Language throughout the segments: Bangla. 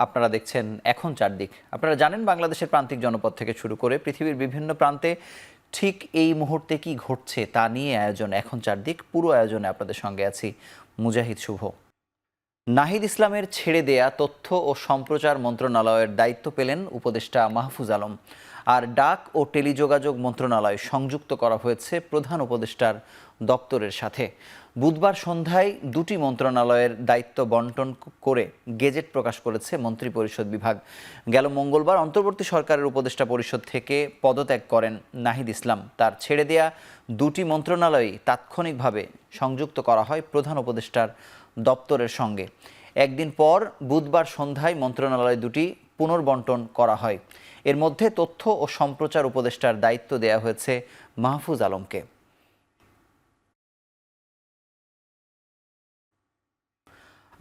আপনারা দেখছেন এখন চারদিক। আপনারা জানেন বাংলাদেশের প্রান্তিক জনপদ থেকে শুরু করে পৃথিবীর বিভিন্ন প্রান্তে ঠিক এই মুহূর্তে কি ঘটছে তা নিয়ে আয়োজন এখন চারদিক। পুরো আয়োজনে আপনাদের সঙ্গে আছি মুজাহিদ শুভ। নাহিদ ইসলামের ছেড়ে দেয়া তথ্য ও সম্প্রচার মন্ত্রণালয়ের দায়িত্ব পেলেন উপদেষ্টা মাহফুজ আলম। আর ডাক ও টেলিযোগাযোগ মন্ত্রণালয় সংযুক্ত করা হয়েছে প্রধান উপদেষ্টার দপ্তরের সাথে। বুধবার সন্ধ্যায় দুটি মন্ত্রণালয়ের দায়িত্ব বন্টন করে গেজেট প্রকাশ করেছে মন্ত্রিপরিষদ বিভাগ। গেল মঙ্গলবার অন্তর্বর্তী সরকারের উপদেষ্টা পরিষদ থেকে পদত্যাগ করেন নাহিদ ইসলাম। তার ছেড়ে দেয়া দুটি মন্ত্রণালয়ই তাৎক্ষণিকভাবে সংযুক্ত করা হয় প্রধান উপদেষ্টার দপ্তরের সঙ্গে। একদিন পর বুধবার সন্ধ্যায় মন্ত্রণালয় দুটি পুনর্বন্টন করা হয়। এর মধ্যে তথ্য ও সম্প্রচার উপদেষ্টার দায়িত্ব দেয়া হয়েছে মাহফুজ আলমকে।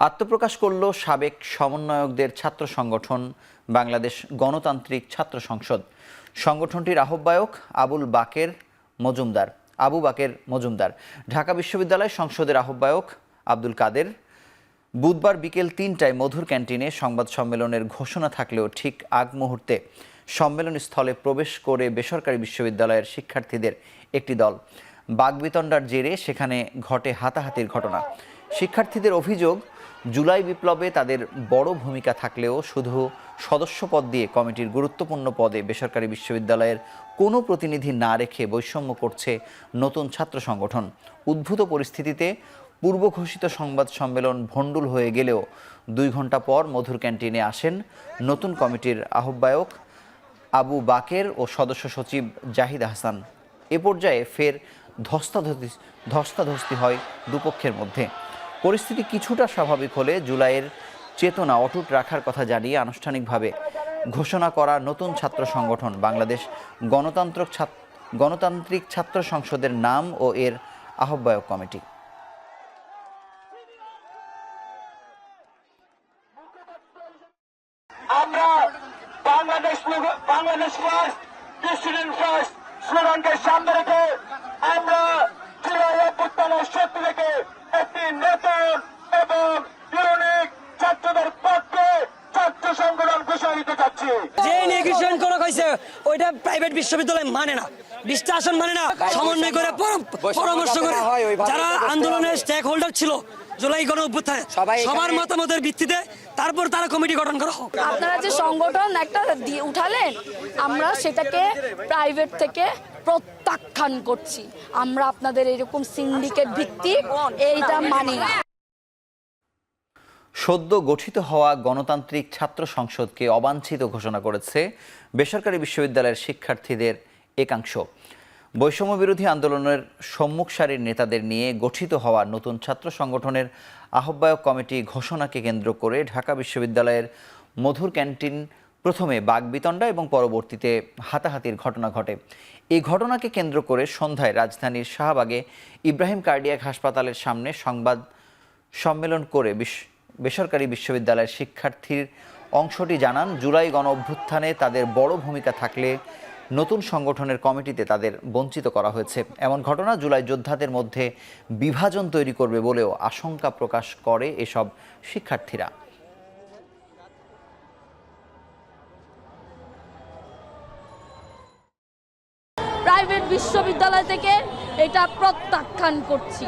আত্মপ্রকাশ করল সাবেক সমন্বয়কদের ছাত্র সংগঠন বাংলাদেশ গণতান্ত্রিক ছাত্র সংসদ। সংগঠনটির আহ্বায়ক আবু বাকের মজুমদার, ঢাকা বিশ্ববিদ্যালয় সংসদের আহ্বায়ক আব্দুল কাদের। বুধবার বিকেল ৩টায় মধুর ক্যান্টিনে সংবাদ সম্মেলনের ঘোষণা থাকলেও ঠিক আগ মুহূর্তে সম্মেলন স্থলে প্রবেশ করে বেসরকারি বিশ্ববিদ্যালয়ের শিক্ষার্থীদের একটি দল। বাকবিতণ্ডার জেরে সেখানে ঘটে হাতাহাতির ঘটনা। শিক্ষার্থীদের অভিযোগ, জুলাই বিপ্লবে তাদের বড় ভূমিকা থাকলেও শুধু সদস্যপদ দিয়ে কমিটির গুরুত্বপূর্ণ পদে বেসরকারি বিশ্ববিদ্যালয়ের কোনো প্রতিনিধি না রেখে বৈষম্য করছে নতুন ছাত্র সংগঠন। উদ্ভূত পরিস্থিতিতে পূর্ব ঘোষিত সংবাদ সম্মেলন ভণ্ডুল হয়ে গেলেও 2 ঘন্টা পর মধুর ক্যান্টিনে আসেন নতুন কমিটির আহ্বায়ক আবু বাকের ও সদস্য সচিব জাহিদ আহসান। এ পর্যায়ে ফের ধস্তাধস্তি হয় দুপক্ষের মধ্যে। পরিস্থিতি কিছুটা স্বাভাবিক হলে জুলাইয়ের চেতনা অটুট রাখার কথা জানিয়ে আনুষ্ঠানিকভাবে ঘোষণা করা নতুন ছাত্র সংগঠন বাংলাদেশ গণতান্ত্রিক ছাত্র সংসদের নাম ও এর আহ্বায়ক কমিটি। আমরা বাংলাদেশ ফার্স্ট, স্টুডেন্ট ফার্স্ট স্লোগানকে সামনে রেখে আমরা জুলাই অভ্যুত্থানের শক্তি থেকে একটি নতুন এবং ইউনিক ছাত্রদের পক্ষে ছাত্র সংগঠন ঘোষণা দিতে চাচ্ছি। যে নেগোসিয়েশন করা হয়েছে ওইটা প্রাইভেট বিশ্ববিদ্যালয় মানে না, বিশ্লেষণ মানে না, সমন্বয় করে পরামর্শ করে যারা আন্দোলনের স্টেক হোল্ডার ছিল জুলাই গণ অভ্যুত্থানে সবার মতামতের ভিত্তিতে তারপর তারা কমিটি গঠন করা হোক। আপনারা যে সংগঠন একটা উঠালেন, আমরা সেটাকে প্রাইভেট থেকে প্রত্যাখ্যান করছি। আমরা আপনাদের এরকম সিন্ডিকেট ভিত্তিক এইটা মানি না। সদ্য গঠিত হওয়া গণতান্ত্রিক ছাত্র সংসদকে অবাঞ্ছিত ঘোষণা করেছে বেসরকারি বিশ্ববিদ্যালয়ের শিক্ষার্থীদের একাংশ। বৈষম্য বিরোধী আন্দোলনের সম্মুখ সারির নেতাদের নিয়ে গঠিত হওয়া নতুন ছাত্র সংগঠনের আহ্বায়ক কমিটি ঘোষণাকে কেন্দ্র করে ঢাকা বিশ্ববিদ্যালয়ের মধুর ক্যান্টিন প্রথমে বাকবিতণ্ডা এবং পরবর্তীতে হাতাহাতির ঘটনা ঘটে। এই ঘটনাকে কেন্দ্র করে সন্ধ্যায় রাজধানীর শাহবাগে ইব্রাহিম কার্ডিয়াক হাসপাতালের সামনে সংবাদ সম্মেলন করে বেসরকারি বিশ্ববিদ্যালয়ের শিক্ষার্থীর অংশটি জানান, জুলাই গণ অভ্যুত্থানে তাদের বড় ভূমিকা থাকলে নতুন সংগঠনের কমিটিতে তাদের বঞ্চিত করা হয়েছে। এমন ঘটনা জুলাই যোদ্ধাদের মধ্যে বিভাজন তৈরি করবে বলেও আশঙ্কা প্রকাশ করে এসব শিক্ষার্থীরা। প্রাইভেট বিশ্ববিদ্যালয় থেকে এটা প্রত্যাখ্যান করছি।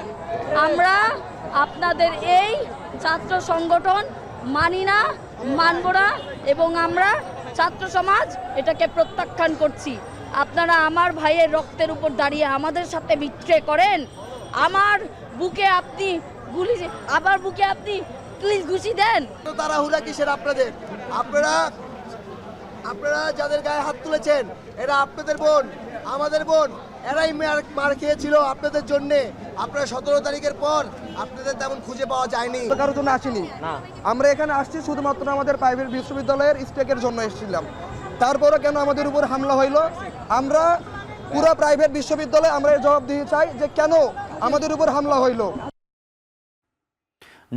আমরা আপনাদের এই ছাত্র সংগঠন মানি না, মানব না এবং আমরা ছাত্র সমাজ এটাকে প্রত্যাখ্যান করছি। আপনারা আমার ভাইয়ের রক্তের উপর দাঁড়িয়ে আমাদের সাথে বিট্রে করেন। আমার বুকে আপনি প্লিজ ঘুষি দেন। তাড়াহুড়া কিসের আপনাদের? আপনারা যাদের গায়ে হাত তুলেছেন এরা আপনাদের বোন, আমাদের বোন, এরাই মার খেয়েছিল আপনাদের জন্যে। আপনারা 17 তারিখের পর আপনাদের তেমন খুঁজে পাওয়া যায়নি। কারোর জন্য আসিনি, আমরা এখানে আসছি শুধুমাত্র আমাদের প্রাইভেট বিশ্ববিদ্যালয়ের স্টেকের জন্য এসেছিলাম। তারপরে কেন আমাদের উপর হামলা হইলো? আমরা পুরো প্রাইভেট বিশ্ববিদ্যালয়ে আমরা এর জবাব দিতে চাই যে কেন আমাদের উপর হামলা হইলো।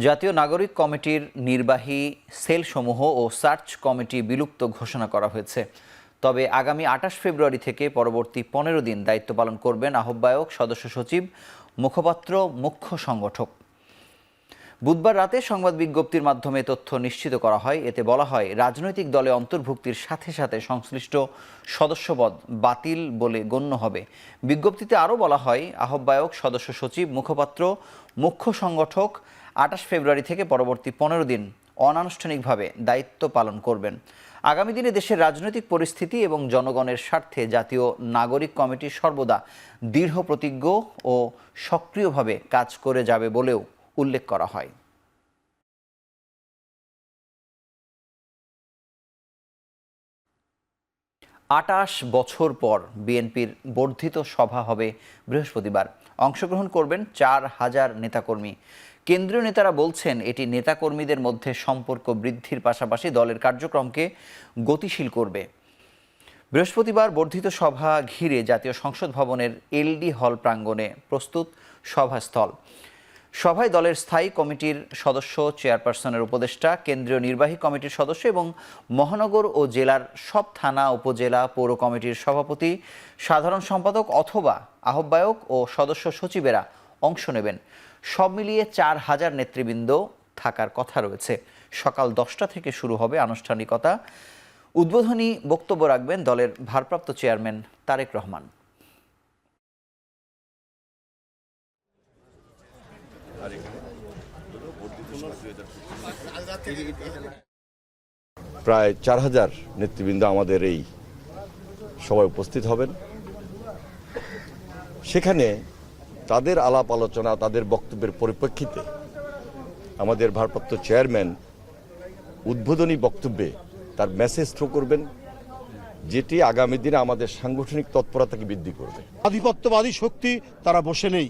জাতীয় নাগরিক কমিটির নির্বাহী সেলসমূহ ও সার্চ কমিটি বিলুপ্ত ঘোষণা করা হয়েছে। তবে আগামী 28 ফেব্রুয়ারি থেকে পরবর্তী 15 দিন দায়িত্ব পালন করবেন আহ্বায়ক, সদস্য সচিব, মুখপাত্র, মুখ্য সংগঠক। বুধবার রাতে সংবাদ বিজ্ঞপ্তির মাধ্যমে তথ্য নিশ্চিত করা হয়। এতে বলা হয়, রাজনৈতিক দলে অন্তর্ভুক্তির সাথে সাথে সংশ্লিষ্ট সদস্যপদ বাতিল বলে গণ্য হবে। বিজ্ঞপ্তিতে আরও বলা হয়, আহ্বায়ক, সদস্য সচিব, মুখপাত্র, মুখ্য সংগঠক 28 ফেব্রুয়ারি থেকে পরবর্তী 15 দিন অনানুষ্ঠানিকভাবে দায়িত্ব পালন করবেন। আগামী দিনে দেশের রাজনৈতিক পরিস্থিতি এবং জনগণের স্বার্থে জাতীয় নাগরিক কমিটি সর্বদা দৃঢ় প্রতিজ্ঞ ও সক্রিয়ভাবে কাজ করে যাবে বলেও উল্লেখ করা হয়। আটাশ বছর পর বিএনপির বর্ধিত সভা হবে বৃহস্পতিবার। অংশগ্রহণ করবেন 4000 নেতাকর্মী। কেন্দ্রীয় নেতারা বলছেন, এটি নেতাকর্মীদের মধ্যে সম্পর্ক বৃদ্ধির পাশাপাশি দলের কার্যক্রমকে গতিশীল করবে। বৃহস্পতিবার বর্ধিত সভা ঘিরে জাতীয় সংসদ ভবনের এলডি হল প্রাঙ্গণে প্রস্তুত সভাস্থল। সভায় দলের স্থায়ী কমিটির সদস্য, চেয়ারপারসনের উপদেষ্টা, কেন্দ্রীয় নির্বাহী কমিটির সদস্য এবং মহানগর ও জেলার সব থানা, উপজেলা, পৌর কমিটির সভাপতি, সাধারণ সম্পাদক অথবা আহ্বায়ক ও সদস্য সচিবেরা অংশ নেবেন। সব মিলিয়ে 4000 নেতৃবৃন্দ থাকার কথা রয়েছে। সকাল 10টা থেকে শুরু হবে আনুষ্ঠানিকতা। উদ্বোধনী বক্তব্য রাখবেন দলের ভারপ্রাপ্ত চেয়ারম্যান তারেক রহমান। প্রায় 4000 নেতৃবৃন্দ আমাদের এই সভায় উপস্থিত হবেন। সেখানে তাদের আলাপ আলোচনা, তাদের বক্তব্যের পরিপ্রেক্ষিতে আমাদের ভারপ্রাপ্ত চেয়ারম্যান উদ্বোধনী বক্তব্যে তার মেসেজ থ্রো করবেন, যেটি আগামী দিনে আমাদের সাংগঠনিক তৎপরতাকে বৃদ্ধি করবে। আধিপত্যবাদী শক্তি তারা বসে নেই,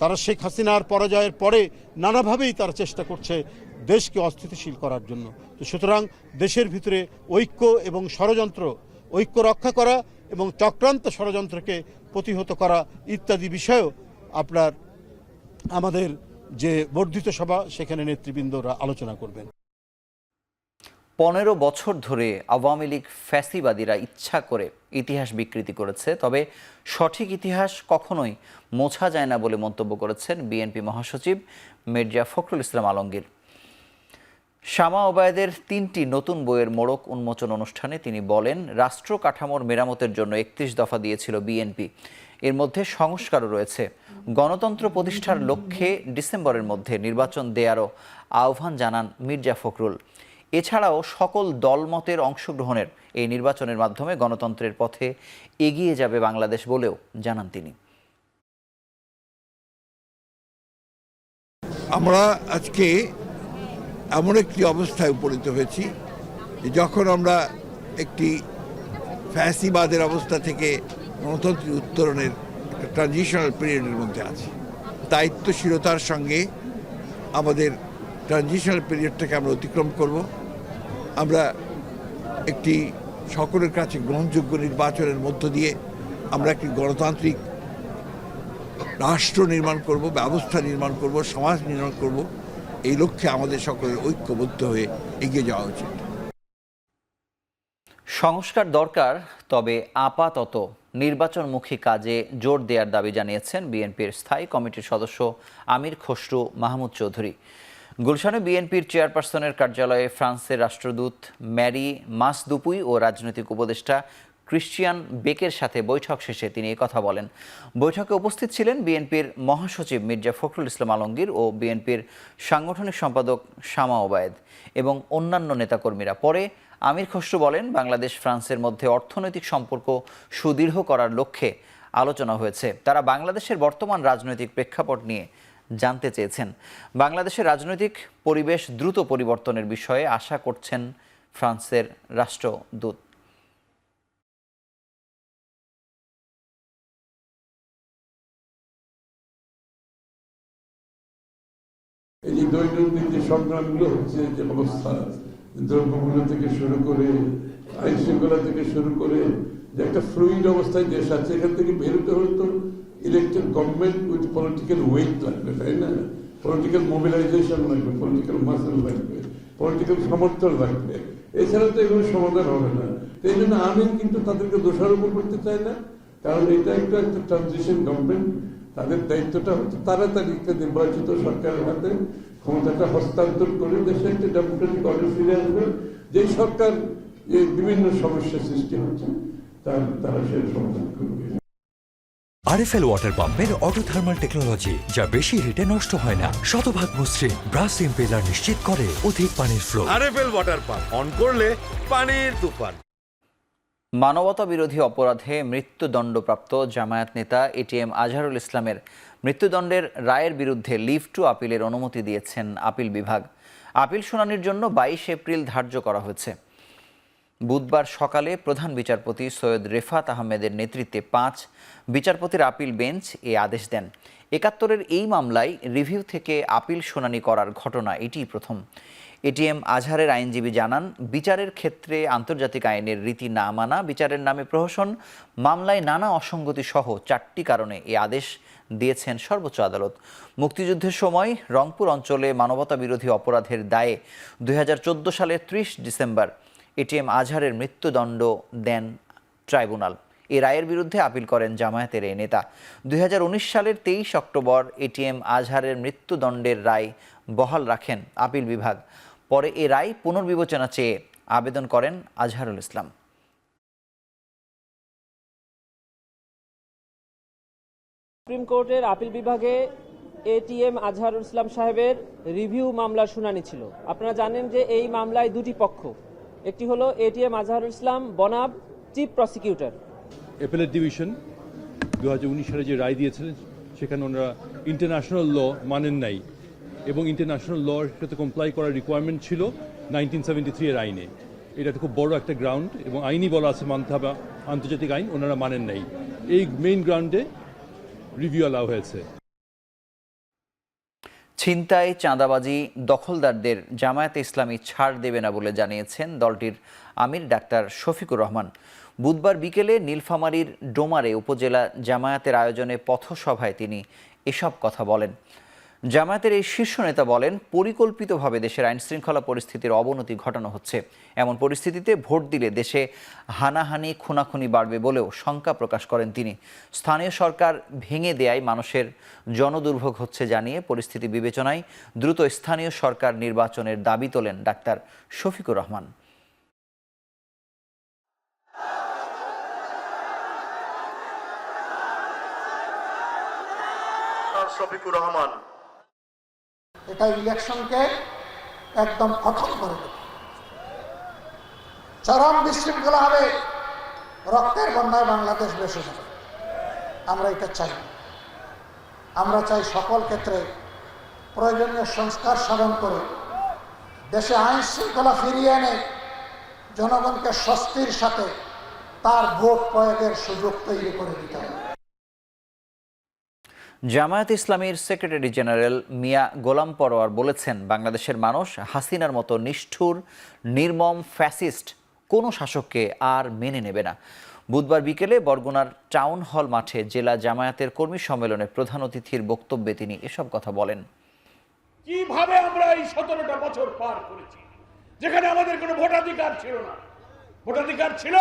তারা শেখ হাসিনার পরাজয়ের পরে নানাভাবেই তারা চেষ্টা করছে দেশকে অস্থিতিশীল করার জন্য। তো সুতরাং দেশের ভিতরে ঐক্য এবং ষড়যন্ত্র, ঐক্য রক্ষা করা এবং চক্রান্ত ষড়যন্ত্রকে প্রতিহত করা ইত্যাদি বিষয়েও আমাদের যে বর্ধিত সভা, সেখানে নেতৃবৃন্দরা আলোচনা করবেন। 15 বছর ধরে আওয়ামী লীগ ফ্যাসিবাদীরা ইচ্ছা করে ইতিহাস বিকৃতি করেছে, তবে সঠিক ইতিহাস কখনোই মোছা যায় না বলে মন্তব্য করেছেন বিএনপি মহাসচিব মির্জা ফখরুল ইসলাম আলমগীর। শামা ওবায়দের 3টি নতুন বইয়ের মোড়ক উন্মোচন অনুষ্ঠানে তিনি বলেন, রাষ্ট্র কাঠামোর মেরামতের জন্য 31 দফা দিয়েছিল বিএনপি। এর মধ্যে সংস্কারও রয়েছে। গণতন্ত্র প্রতিষ্ঠার লক্ষ্যে ডিসেম্বরের মধ্যে নির্বাচন দেয়ারও আহ্বান জানান মির্জা ফখরুল। এছাড়াও সকল দলমতের অংশগ্রহণের এই নির্বাচনের মাধ্যমে গণতন্ত্রের পথে এগিয়ে যাবে বাংলাদেশ বলেও জানান তিনি। আমরা আজকে এমন একটি অবস্থায় উপনীত হয়েছি যে যখন আমরা একটি ফ্যাসিবাদের অবস্থা থেকে গণতন্ত্রের উত্তরণের একটা ট্রানজিশনাল পিরিয়ডের মধ্যে আছি। দায়িত্বশীলতার সঙ্গে আমাদের ট্রানজিশনাল পিরিয়ডটাকে আমরা অতিক্রম করব। আমরা একটি সকলের কাছে গ্রহণযোগ্য নির্বাচনের মধ্য দিয়ে আমরা একটি গণতান্ত্রিক রাষ্ট্র নির্মাণ করব, ব্যবস্থা নির্মাণ করব, সমাজ নির্মাণ করব। এই লক্ষ্যে আমাদের সকলের ঐক্যবদ্ধ হয়ে এগিয়ে যাওয়া উচিত। সংস্কার দরকার, তবে আপাতত নির্বাচনমুখী কাজে জোর দেওয়ার দাবি জানিয়েছেন বিএনপির স্থায়ী কমিটির সদস্য আমির খসরু মাহমুদ চৌধুরী। গুলশানে বিএনপির চেয়ারপারসনের কার্যালয়ে ফ্রান্সের রাষ্ট্রদূত ম্যারি মাসদুপুই ও রাজনৈতিক উপদেষ্টা ক্রিশ্চিয়ান বেকের সাথে বৈঠক শেষে তিনি কথা বলেন। বৈঠকে উপস্থিত ছিলেন বিএনপির মহাসচিব মির্জা ফখরুল ইসলাম আলমগীর ও বিএনপির সাংগঠনিক সম্পাদক শামা ওবায়েদ এবং অন্যান্য নেতাকর্মীরা। পরে আমির খসরু বলেন, বাংলাদেশ ফ্রান্সের মধ্যে অর্থনৈতিক সম্পর্ক সুদৃঢ় করার লক্ষ্যে আলোচনা হয়েছে। তারা বাংলাদেশের বর্তমান রাজনৈতিক প্রেক্ষাপট নিয়ে জানতে চেয়েছেন। বাংলাদেশের রাজনৈতিক পরিবেশ দ্রুত পরিবর্তনের বিষয়ে আশা করছেন ফ্রান্সের রাষ্ট্রদূত। এই যে দৈনন্দিন যে সংগ্রামগুলো হচ্ছে, যে অবস্থা, দ্রব্যমূল্য থেকে শুরু করে আইন শৃঙ্খলা থেকে শুরু করে যে একটা ফ্লুইড অবস্থায় দেশ আছে, এখান থেকে বেরোতে হলে তো elected government with political weight লাগবে, তাই না? পলিটিক্যাল মোবিলাইজেশন লাগবে, পলিটিক্যাল মাসেল লাগবে, পলিটিক্যাল সমর্থন লাগবে। এছাড়া তো এগুলো সমাধান হবে না। এই জন্য আমি কিন্তু তাদেরকে দোষারোপ করতে চাই না, কারণ এটা একটা ট্রানজিশন গভর্নমেন্ট। তাদের দায়িত্বটা হচ্ছে তাড়াতাড়ি একটা নির্বাচিত সরকারের হাতে ক্ষমতাটা হস্তান্তর করে দেশে একটা ডেমোক্রেটিক অর্ডার ফিরে আসবে। যেই সরকার এই বিভিন্ন সমস্যা সৃষ্টি হচ্ছে তারা সে সমাধান করবে। আরএফএল ওয়াটার পাম্পের অটো থার্মাল টেকনোলজি, যা বেশি হিটে নষ্ট হয় না, শতভাগ মসৃণ, ব্রাশ ইম্পেলার নিশ্চিত করে অধিক পানির flow. RFL water pump on করলে পানির তুফান। মানবতা বিরোধী অপরাধে মৃত্যুদণ্ডপ্রাপ্ত জামায়াত নেতা এটিএম আজহারুল ইসলামের মৃত্যুদণ্ডের রায়ের বিরুদ্ধে লিভ টু আপিলের অনুমতি দিয়েছেন আপিল বিভাগ। আপিল শুনানির জন্য 22 এপ্রিল ধার্য করা হয়েছে। বুধবার সকালে প্রধান বিচারপতি সৈয়দ রেফাত আহমেদের নেতৃত্বে 5 বিচারপতির আপিল বেঞ্চ এ আদেশ দেন। 71-এর এই মামলায় রিভিউ থেকে আপিল শুনানি করার ঘটনা এটিই প্রথম। এটিএম আজহারের আইনজীবী জানান, বিচারের ক্ষেত্রে আন্তর্জাতিক আইনের রীতি না মানা, বিচারের নামে প্রহসন, মামলায় নানা অসঙ্গতি সহ 4টি কারণে এই আদেশ দিয়েছেন সর্বোচ্চ আদালত। মুক্তিযুদ্ধের সময় রংপুর অঞ্চলে মানবতা বিরোধী অপরাধের দায়ে 2014 সালের 30 ডিসেম্বর এটিএম আজহারের মৃত্যুদণ্ড দেন ট্রাইব্যুনাল। এই রায়ের বিরুদ্ধে আপিল করেন জামায়াতের এই নেতা। 2019 সালের 23 অক্টোবর এটিএম আজহারের মৃত্যুদণ্ডের রায় বহাল রাখেন আপিল বিভাগ। পরে এই রায় পুনর্বিবেচনা চেয়ে আবেদন করেন আজহারুল ইসলাম। সুপ্রিম কোর্টের আপিল বিভাগে এটিএম আজহারুল ইসলাম সাহেবের রিভিউ মামলার শুনানি ছিল। আপনারা জানেন যে এই মামলায় দুটি পক্ষ, একটি হলো এটিএম আজহারুল ইসলাম বনাব চিফ প্রসিকিউটর। অ্যাপেলেট ডিভিশন 2019 সালে যে রায় দিয়েছিলেন সেখানে ওনারা ইন্টারন্যাশনাল ল মানেন নাই এবং ইন্টারন্যাশনাল লর সাথে কমপ্লাই করার রিকোয়ারমেন্ট ছিল 1973 এর আইনে। এটা খুব বড় একটা গ্রাউন্ড এবং আইনই বলা আছে মানতে হবে আন্তর্জাতিক আইন, ওনারা মানেন নাই। এই মেইন গ্রাউন্ডে রিভিউ অ্যালাউ হয়েছে। ছিনতাই, চাঁদাবাজি, দখলদারদের জামায়াতে ইসলামী ছাড় দেবে না বলে জানিয়েছেন দলটির আমির ডাক্তার শফিকুর রহমান। বুধবার বিকেলে নীলফামারীর ডোমারে উপজেলা জামায়াতের আয়োজনে পথসভায় তিনি এসব কথা বলেন। জামায়াতের এই শীর্ষ নেতা বলেন, পরিকল্পিতভাবে দেশের আইনশৃঙ্খলা পরিস্থিতির অবনতি ঘটানো হচ্ছে। এমন পরিস্থিতিতে ভোট দিলে দেশে হানাহানি, খুনাখুনি বাড়বে বলেও শঙ্কা প্রকাশ করেন তিনি। স্থানীয় সরকার ভেঙে দেয়ায় মানুষের জনদুর্ভোগ হচ্ছে জানিয়ে পরিস্থিতি বিবেচনায় দ্রুত স্থানীয় সরকার নির্বাচনের দাবি তোলেন ডাক্তার শফিকুর রহমান। শফিকুর রহমান এটা ইলেকশনকে একদম খতম করে দেবে। চরম বিশৃঙ্খলা হবে, রক্তের বন্যায় বাংলাদেশ ভেসে যাবে। আমরা এটা চাই। আমরা চাই সকল ক্ষেত্রে প্রয়োজনীয় সংস্কার সাধন করে দেশে আইন শৃঙ্খলা ফিরিয়ে এনে জনগণকে স্বস্তির সাথে তার ভোট প্রয়োগের সুযোগ তৈরি করে দিতে হবে। জামায়াত ইসলামীর সেক্রেটারি জেনারেল মিয়া গোলাম পরোয়ার বলেছেন, বাংলাদেশের মানুষ হাসিনার মতো নিষ্ঠুর, নির্মম, ফ্যাসিস্ট কোনো শাসককে আর মেনে নেবে না। বুধবার বিকেলে বরগুনার টাউন হল মাঠে জেলা জামায়াতের কর্মী সম্মেলনে প্রধান অতিথির বক্তব্যে তিনি এসব কথা বলেন। কিভাবে আমরা এই 17টা বছর পার করেছি, যেখানে আমাদের কোনো ভোটাধিকার ছিল না। ভোটাধিকার ছিল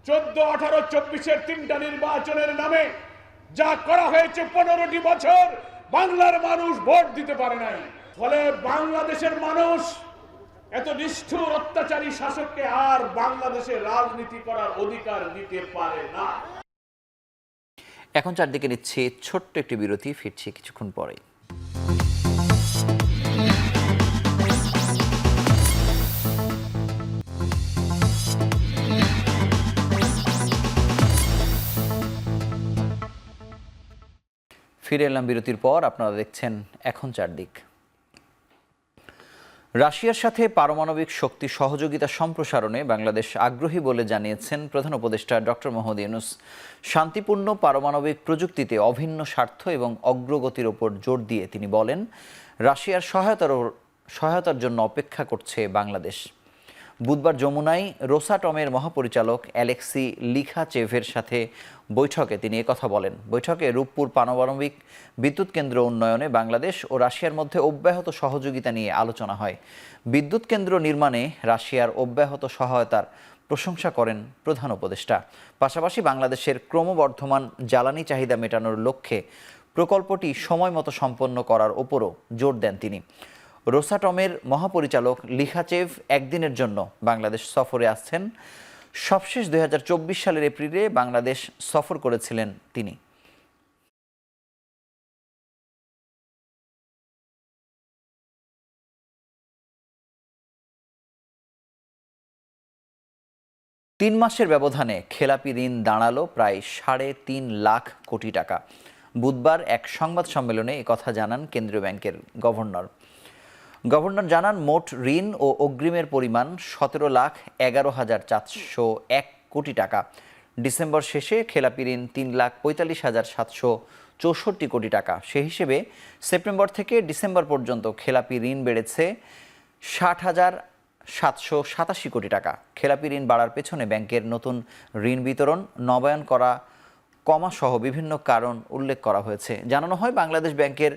14, 18, 24-এর 3টা নির্বাচনের নামে যা করা হয়েছে 15টি বছর বাংলার মানুষ ভোট দিতে পারে নাই। ফলে বাংলাদেশের মানুষ এত নিষ্ঠুর অত্যাচারী শাসককে আর বাংলাদেশে রাজনীতি করার অধিকার দিতে পারে না। এখন চারদিকে নিচ্ছে ছোট্ট একটি বিরতি, ফিরছি কিছুক্ষণ পরে। ফিরে এলাম বিরতির পর। আপনারা দেখছেন এখন চারদিক। রাশিয়ার সাথে পারমাণবিক শক্তি সহযোগিতা সম্প্রসারণে বাংলাদেশ আগ্রহী বলে জানিয়েছেন প্রধান উপদেষ্টা ডক্টর মোহাম্মদ ইউনূস। শান্তিপূর্ণ পারমাণবিক প্রযুক্তিতে অভিন্ন স্বার্থ এবং অগ্রগতির ওপর জোর দিয়ে তিনি বলেন, রাশিয়ার সহায়তার জন্য অপেক্ষা করছে বাংলাদেশ। বুধবার যমুনায় রোসাটমের মহাপরিচালক অ্যালেক্সি লিখাচেভের সাথে বৈঠকে তিনি একথা বলেন। বৈঠকে রূপপুর পারমাণবিক বিদ্যুৎ কেন্দ্র উন্নয়নে বাংলাদেশ ও রাশিয়ার মধ্যে অব্যাহত সহযোগিতা নিয়ে আলোচনা হয়। বিদ্যুৎ কেন্দ্র নির্মাণে রাশিয়ার অব্যাহত সহায়তার প্রশংসা করেন প্রধান উপদেষ্টা। পাশাপাশি বাংলাদেশের ক্রমবর্ধমান জ্বালানি চাহিদা মেটানোর লক্ষ্যে প্রকল্পটি সময় মতো সম্পন্ন করার ওপরও জোর দেন তিনি। রোসাটমের মহাপরিচালক লিখাচেভ একদিনের জন্য বাংলাদেশ সফরে আসছেন। সবশেষ 2024 সালের এপ্রিলে বাংলাদেশ সফর করেছিলেন তিনি। তিন মাসের ব্যবধানে খেলাপি ঋণ দাঁড়ালো প্রায় 3.5 লাখ কোটি টাকা। বুধবার এক সংবাদ সম্মেলনে একথা জানান কেন্দ্রীয় ব্যাংকের গভর্নর। গভর্নর জানান, মোট ঋণ ও অগ্রিমের পরিমাণ 17,11,401 কোটি টাকা। ডিসেম্বর শেষে খেলাপি ঋণ 3,45,764 কোটি টাকা। সে হিসেবে সেপ্টেম্বর থেকে ডিসেম্বর পর্যন্ত খেলাপি ঋণ বেড়েছে 60,787 কোটি টাকা। খেলাপি ঋণ বাড়ার পেছনে ব্যাংকের নতুন ঋণ বিতরণ, নবায়ন করা কমা সহ বিভিন্ন কারণ উল্লেখ করা হয়েছে। জানানো হয়, বাংলাদেশ ব্যাংকের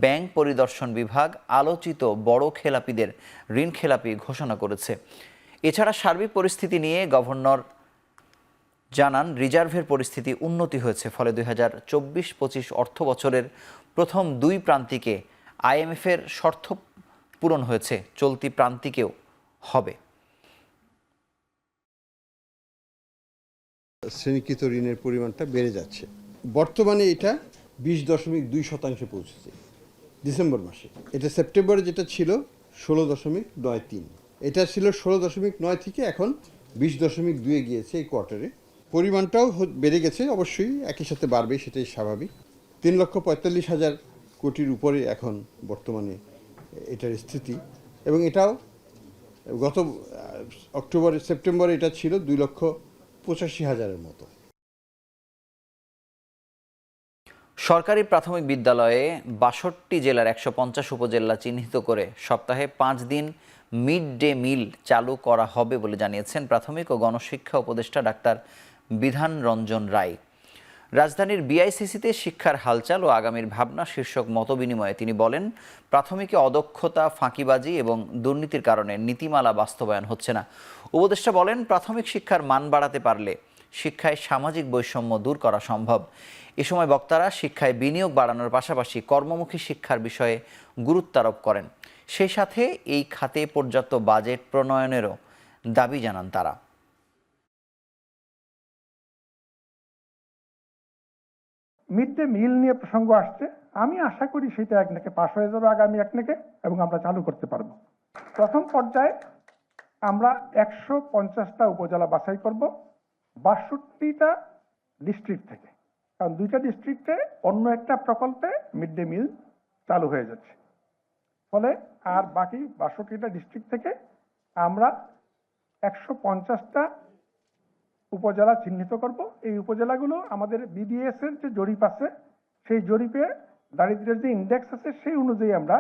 ব্যাংক পরিদর্শন বিভাগ আলোচিত বড় খেলাপিদের ঋণ খেলাপি ঘোষণা করেছে। এছাড়া সার্বিক পরিস্থিতি নিয়ে গভর্নর জানান, রিজার্ভের পরিস্থিতি উন্নতি হয়েছে, ফলে 2024-25 অর্থ বছরের প্রথম 2 প্রান্তিকে IMF-এর শর্ত পূরণ হয়েছে, চলতি প্রান্তিকেও হবে। শ্রেণীকৃত ঋণের পরিমাণটা বেড়ে যাচ্ছে। বর্তমানে এটা 20.2% পৌঁছেছে ডিসেম্বর মাসে। এটা সেপ্টেম্বরে যেটা ছিল 16.93, এটা ছিল 16.9 থেকে এখন 20.2 গিয়েছে এই কোয়ার্টারে। পরিমাণটাও বেড়ে গেছে, অবশ্যই একই সাথে বাড়বে, সেটাই স্বাভাবিক। 3,45,000 কোটির উপরে এখন বর্তমানে এটার স্থিতি, এবং এটাও গত সেপ্টেম্বরে এটা ছিল 2,85,000-এর মতো। সরকারি প্রাথমিক বিদ্যালয়ে 62 জেলার 150 উপজেলা চিহ্নিত করে সপ্তাহে 5 দিন মিড ডে মিল চালু করা হবে বলে জানিয়েছেন প্রাথমিক ও গণশিক্ষা উপদেষ্টা ডাক্তার বিধান রঞ্জন রায়। রাজধানীর BICC-তে শিক্ষার হালচাল ও আগামীর ভাবনা শীর্ষক মতবিনিময়ে তিনি বলেন, প্রাথমিকে অদক্ষতা, ফাঁকিবাজি এবং দুর্নীতির কারণে নীতিমালা বাস্তবায়ন হচ্ছে না। উপদেষ্টা বলেন, প্রাথমিক শিক্ষার মান বাড়াতে পারলে শিক্ষায় সামাজিক বৈষম্য দূর করা সম্ভব। এ সময় বক্তারা শিক্ষায় বিনিয়োগ বাড়ানোর পাশাপাশি কর্মমুখী শিক্ষার বিষয়ে গুরুত্বারোপ করেন। সেই সাথে এই খাতে পর্যাপ্ত বাজেট প্রণয়নেরও দাবি জানান তারা। মিড ডে মিল নিয়ে প্রসঙ্গ আসছে, আমি আশা করি সেটা একনাকে পাশ হয়ে যাবে আগামী একনাকে, এবং আমরা চালু করতে পারবো। প্রথম পর্যায়ে আমরা 150টা উপজেলা বাছাই করব 62টা ডিস্ট্রিক্ট থেকে, কারণ 2টা ডিস্ট্রিক্টে অন্য একটা প্রকল্পে মিড ডে মিল চালু হয়ে যাচ্ছে। ফলে আর বাকি 62টা ডিস্ট্রিক্ট থেকে আমরা 150টা উপজেলা চিহ্নিত করব। এই উপজেলাগুলো আমাদের BDS এর যে জরিপ আছে, সেই জরিপে দারিদ্র্যের যে ইন্ডেক্স আছে সেই অনুযায়ী আমরা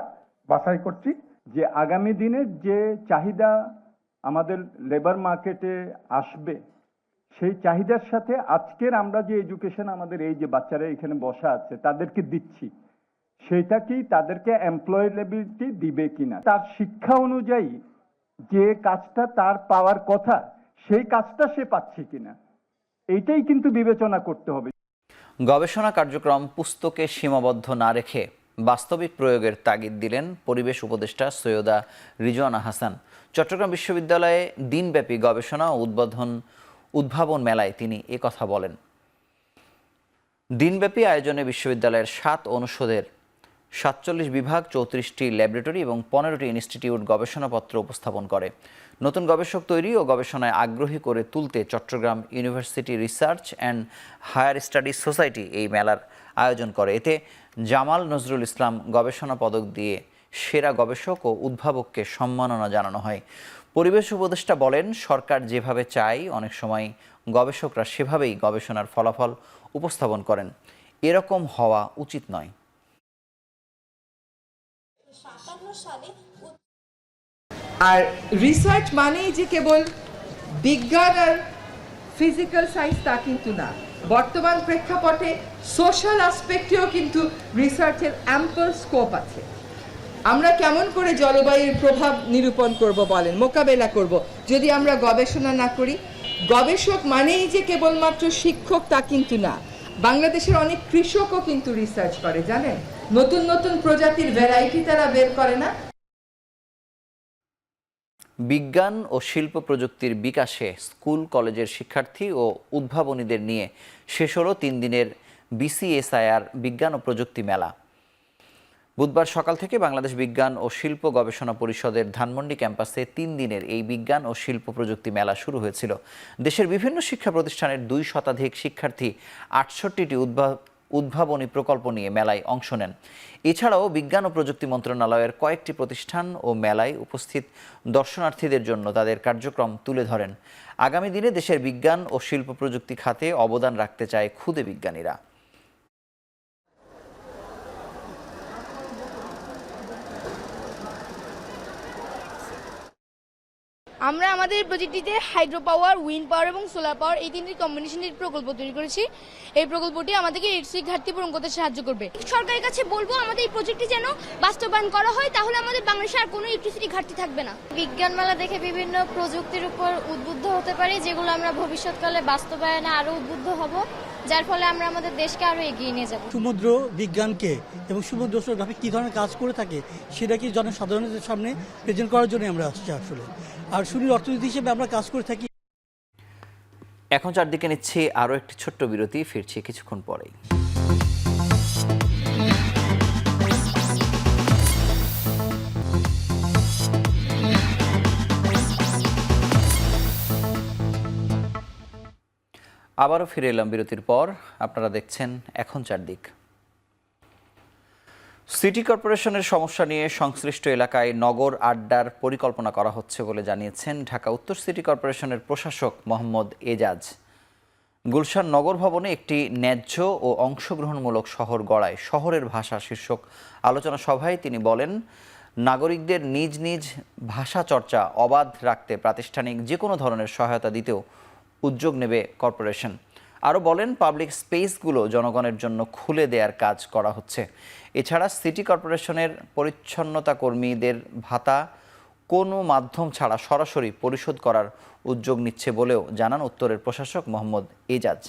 বাছাই করছি। যে আগামী দিনের যে চাহিদা আমাদের লেবার মার্কেটে আসবে, সেই চাহিদার সাথে আজকের আমরা যে এডুকেশন আমাদের এই যে বাচ্চারা এখানে বসা আছে তাদেরকে দিচ্ছি, সেটা কি তাদেরকে এমপ্লয়েবিলিটি দিবে কিনা, তার শিক্ষা অনুযায়ী যে কাজটা তার পাওয়ার কথা সেই কাজটা সে পাচ্ছে কিনা, এইটাই কিন্তু বিবেচনা করতে হবে। গবেষণা কার্যক্রম পুস্তকে সীমাবদ্ধ না রেখে বাস্তবিক প্রয়োগের তাগিদ দিলেন পরিবেশ উপদেষ্টা সৈয়দা রিজওয়ানা হাসান। চট্টগ্রাম বিশ্ববিদ্যালয়ে দিনব্যাপী গবেষণা ও উদ্ভাবন মেলায় তিনি একথা বলেন। দিনব্যাপী আয়োজনে বিশ্ববিদ্যালয়ের 7 অনুষদের 47 বিভাগ, 34টি ল্যাবরেটরি এবং 15টি ইনস্টিটিউট গবেষণাপত্র উপস্থাপন করে। নতুন গবেষক তৈরি ও গবেষণায় আগ্রহী করে তুলতে Chittagong university research and higher studies society এই মেলার আয়োজন করে। এতে জামাল নজরুল ইসলাম গবেষণা পদক দিয়ে সেরা গবেষক ও উদ্ভাবককে সম্মাননা জানানো হয়। পরিবেশ উপদেষ্টা বলেন, সরকার যেভাবে চায় অনেক সময় গবেষকরা সেভাবেই গবেষণার ফলাফল উপস্থাপন করেন। এরকম হওয়া উচিত নয়। আর রিসার্চ মানেই যে কেবল বিজ্ঞান আর ফিজিক্যাল সায়েন্স তা কিন্তু না, বর্তমান প্রেক্ষাপটে সোশ্যাল অ্যাসপেক্টেও কিন্তু রিসার্চের অ্যাম্পল স্কোপ আছে। আমরা কেমন করে জলবায়ুর প্রভাব নিরূপণ করব বলেন, মোকাবেলা করব, যদি আমরা গবেষণা না করি? গবেষক মানেই যে কেবলমাত্র শিক্ষক তা কিন্তু না, বাংলাদেশের অনেক কৃষকও কিন্তু রিসার্চ করে, জানেন, নতুন নতুন প্রজাতির ভ্যারাইটি তারা বের করে না। বিজ্ঞান ও শিল্প প্রযুক্তির বিকাশে স্কুল কলেজের শিক্ষার্থী ও উদ্ভাবনীদের নিয়ে শেষ হলো 3 দিনের BCSIR বিজ্ঞান ও প্রযুক্তি মেলা। বুধবার সকাল থেকে বাংলাদেশ বিজ্ঞান ও শিল্প গবেষণা পরিষদের ধানমন্ডি ক্যাম্পাসে 3 দিনের এই বিজ্ঞান ও শিল্প প্রযুক্তি মেলা শুরু হয়েছিল। দেশের বিভিন্ন শিক্ষা প্রতিষ্ঠানের 2 শতাধিক শিক্ষার্থী 68টি উদ্ভাবনী প্রকল্প নিয়ে মেলায় অংশ নেন। এছাড়াও বিজ্ঞান ও প্রযুক্তি মন্ত্রণালয়ের কয়েকটি প্রতিষ্ঠান ও মেলায় উপস্থিত দর্শনার্থীদের জন্য তাদের কার্যক্রম তুলে ধরেন। আগামী দিনে দেশের বিজ্ঞান ও শিল্প প্রযুক্তি খাতে অবদান রাখতে চায় ক্ষুদে বিজ্ঞানীরা। আমরা আমাদের প্রজেক্টটিতে হাইড্রো পাওয়ার, উইন্ড পাওয়ার এবং সোলার পাওয়ার এই 3টি কম্বিনেশনের প্রকল্প তৈরি করেছি। এই প্রকল্পটি আমাদেরকে ইলেকট্রিক ঘাটতি পূরণ করতে সাহায্য করবে। সরকারের কাছে বলবো আমাদের এই প্রজেক্টটি যেন বাস্তবায়ন করা হয়, তাহলে আমাদের বাংলাদেশে আর কোনো ইলেকট্রিসিটি ঘাটতি থাকবে না। বিজ্ঞান মেলা দেখে বিভিন্ন প্রযুক্তির উপর উদ্বুদ্ধ হতে পারি, যেগুলো আমরা ভবিষ্যৎকালে বাস্তবায়নে আরো উদ্বুদ্ধ হব, যার ফলে আমরা আমাদের দেশকে আরো এগিয়ে নিয়ে যাব। সমুদ্র বিজ্ঞানকে এবং সমুদ্র ওশনোগ্রাফি কী ধরনের কাজ করে থাকে সেটা কি জনসাধারণের সামনে প্রেজেন্ট করার জন্য আমরা আসছি আসলে। আর সুনীল অর্থনীতি হিসেবে আমরা কাজ করে থাকি। এখন চারদিকে নিচ্ছি আরও একটি ছোট্ট বিরতি, ফিরছি কিছুক্ষণ পরেই। আবারও ফিরে এলাম বিরতির পর। আপনারা দেখছেন এখন চারদিক। সিটি কর্পোরেশনের সমস্যা নিয়ে সংশ্লিষ্ট এলাকায় নগর আড্ডার পরিকল্পনা করা হচ্ছে বলে জানিয়েছেন ঢাকা উত্তর সিটি কর্পোরেশনের প্রশাসক মোহাম্মদ এজাজ। গুলশান নগর ভবনে একটি ন্যায্য ও অংশগ্রহণমূলক শহর গড়ায় শহরের ভাষা শীর্ষক আলোচনা সভায় তিনি বলেন, নাগরিকদের নিজ নিজ ভাষা চর্চা অবাধ রাখতে প্রাতিষ্ঠানিক যে কোনো ধরনের সহায়তা দিতেও উদ্যোগ নেবে কর্পোরেশন। আরও বলেন, পাবলিক স্পেসগুলো জনগণের জন্য খুলে দেওয়ার কাজ করা হচ্ছে। এছাড়া সিটি কর্পোরেশনের পরিচ্ছন্নতা কর্মীদের ভাতা কোনো মাধ্যম ছাড়া সরাসরি পরিশোধ করার উদ্যোগ নিচ্ছে বলেও জানান উত্তরের প্রশাসক মোহাম্মদ এজাজ।